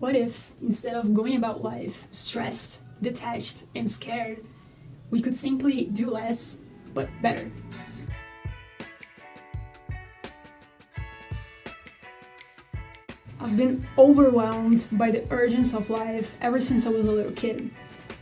What if, instead of going about life stressed, detached, and scared, we could simply do less, but better? I've been overwhelmed by the urgency of life ever since I was a little kid.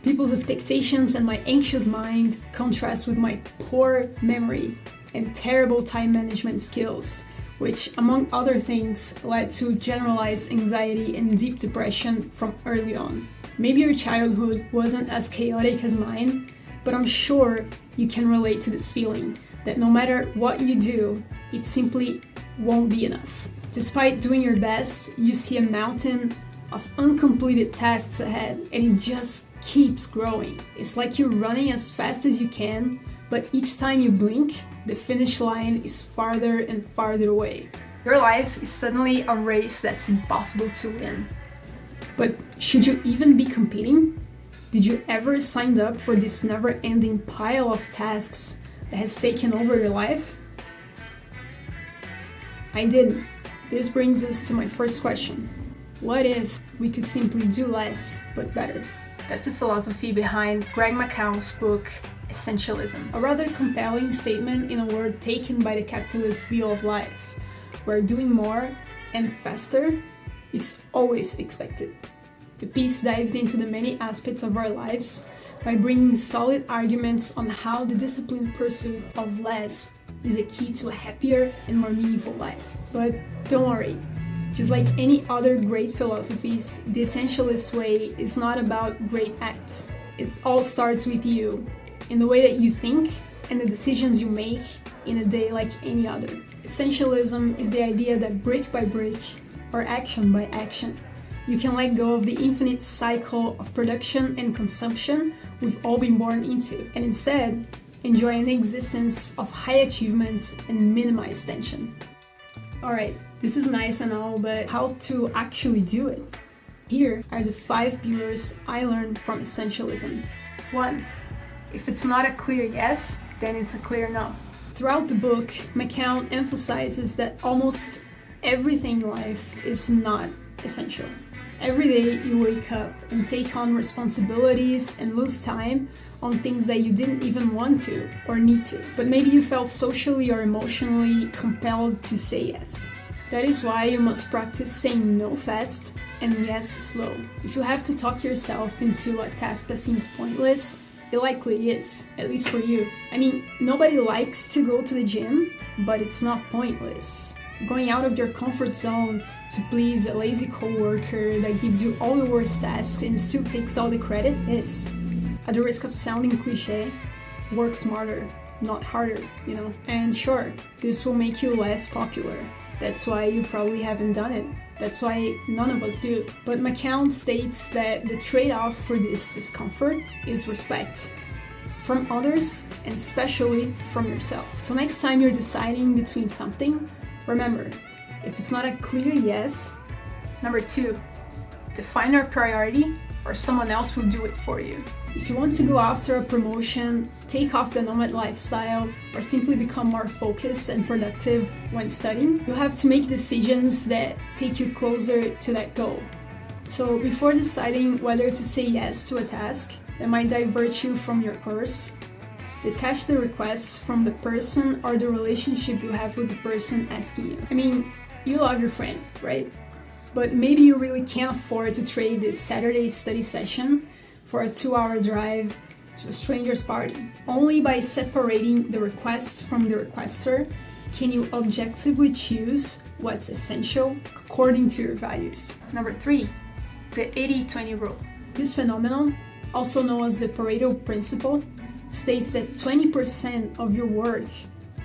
People's expectations and my anxious mind contrast with my poor memory and terrible time management skills, which, among other things, led to generalized anxiety and deep depression from early on. Maybe your childhood wasn't as chaotic as mine, but I'm sure you can relate to this feeling that no matter what you do, it simply won't be enough. Despite doing your best, you see a mountain of uncompleted tasks ahead, and it just keeps growing. It's like you're running as fast as you can, but each time you blink, the finish line is farther and farther away. Your life is suddenly a race that's impossible to win. But should you even be competing? Did you ever sign up for this never-ending pile of tasks that has taken over your life? I didn't. This brings us to my first question. What if we could simply do less, but better? That's the philosophy behind McKeown's book, Essentialism. A rather compelling statement in a world taken by the capitalist view of life, where doing more and faster is always expected. The piece dives into the many aspects of our lives by bringing solid arguments on how the disciplined pursuit of less is a key to a happier and more meaningful life. But don't worry, just like any other great philosophies, the essentialist way is not about great acts. It all starts with you, in the way that you think and the decisions you make in a day like any other. Essentialism is the idea that brick by brick, or action by action, you can let go of the infinite cycle of production and consumption we've all been born into, and instead enjoy an existence of high achievements and minimize tension. Alright, this is nice and all, but how to actually do it? Here are the 5 pillars I learned from Essentialism. 1. If it's not a clear yes, then it's a clear no. Throughout the book, McKeown emphasizes that almost everything in life is not essential. Every day you wake up and take on responsibilities and lose time on things that you didn't even want to or need to, but maybe you felt socially or emotionally compelled to say yes. That is why you must practice saying no fast and yes slow. If you have to talk yourself into a task that seems pointless, it likely is, at least for you. I mean, nobody likes to go to the gym, but it's not pointless. Going out of your comfort zone to please a lazy coworker that gives you all the worst tasks and still takes all the credit is, at the risk of sounding cliche, work smarter, not harder, you know? And sure, this will make you less popular. That's why you probably haven't done it. That's why none of us do. But McKeown states that the trade-off for this discomfort is respect. From others, and especially from yourself. So next time you're deciding between something, remember, if it's not a clear yes, number 2, define your priority or someone else will do it for you. If you want to go after a promotion, take off the nomad lifestyle, or simply become more focused and productive when studying, you have to make decisions that take you closer to that goal. So before deciding whether to say yes to a task that might divert you from your course, detach the requests from the person or the relationship you have with the person asking you. I mean, you love your friend, right? But maybe you really can't afford to trade this Saturday study session for a 2-hour drive to a stranger's party. Only by separating the requests from the requester can you objectively choose what's essential according to your values. Number 3, the 80-20 rule. This phenomenon, also known as the Pareto principle, states that 20% of your work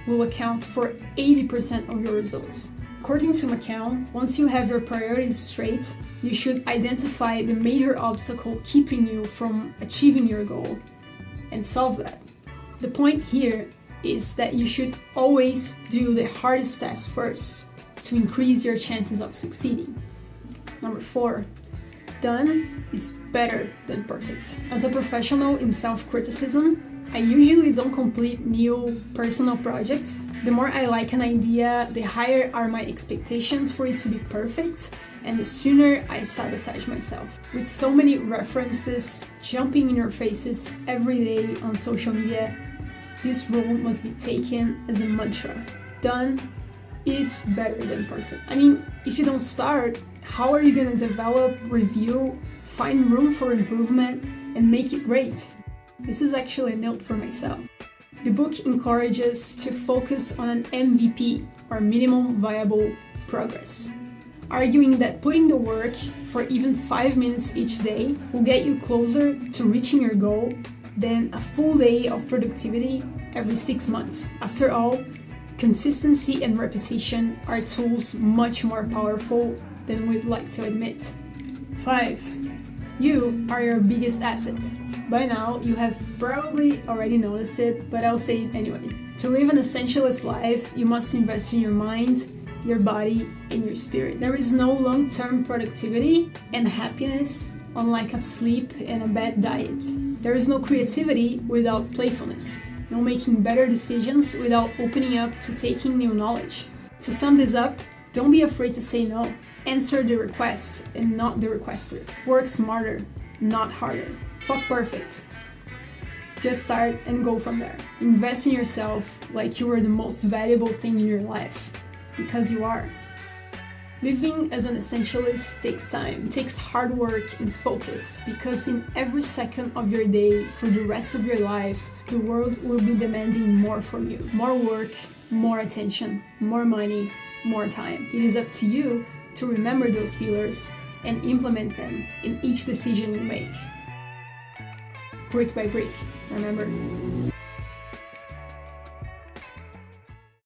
will account for 80% of your results. According to McKeown, once you have your priorities straight, you should identify the major obstacle keeping you from achieving your goal and solve that. The point here is that you should always do the hardest task first to increase your chances of succeeding. Number 4, done is better than perfect. As a professional in self-criticism, I usually don't complete new personal projects. The more I like an idea, the higher are my expectations for it to be perfect, and the sooner I sabotage myself. With so many references jumping in your faces every day on social media, this rule must be taken as a mantra. Done is better than perfect. I mean, if you don't start, how are you going to develop, review, find room for improvement, and make it great? This is actually a note for myself. The book encourages to focus on an MVP, or minimum viable progress, arguing that putting the work for even 5 minutes each day will get you closer to reaching your goal than a full day of productivity every 6 months. After all, consistency and repetition are tools much more powerful than we'd like to admit. 5. You are your biggest asset. By now, you have probably already noticed it, but I'll say it anyway. To live an essentialist life, you must invest in your mind, your body, and your spirit. There is no long-term productivity and happiness on lack of sleep and a bad diet. There is no creativity without playfulness. No making better decisions without opening up to taking new knowledge. To sum this up, don't be afraid to say no. Answer the request and not the requester. Work smarter, not harder. Fuck perfect. Just start and go from there. Invest in yourself like you are the most valuable thing in your life, because you are. Living as an essentialist takes time. It takes hard work and focus, because in every second of your day, for the rest of your life, the world will be demanding more from you. More work, more attention, more money, more time. It is up to you to remember those pillars and implement them in each decision you make. Brick by brick, remember?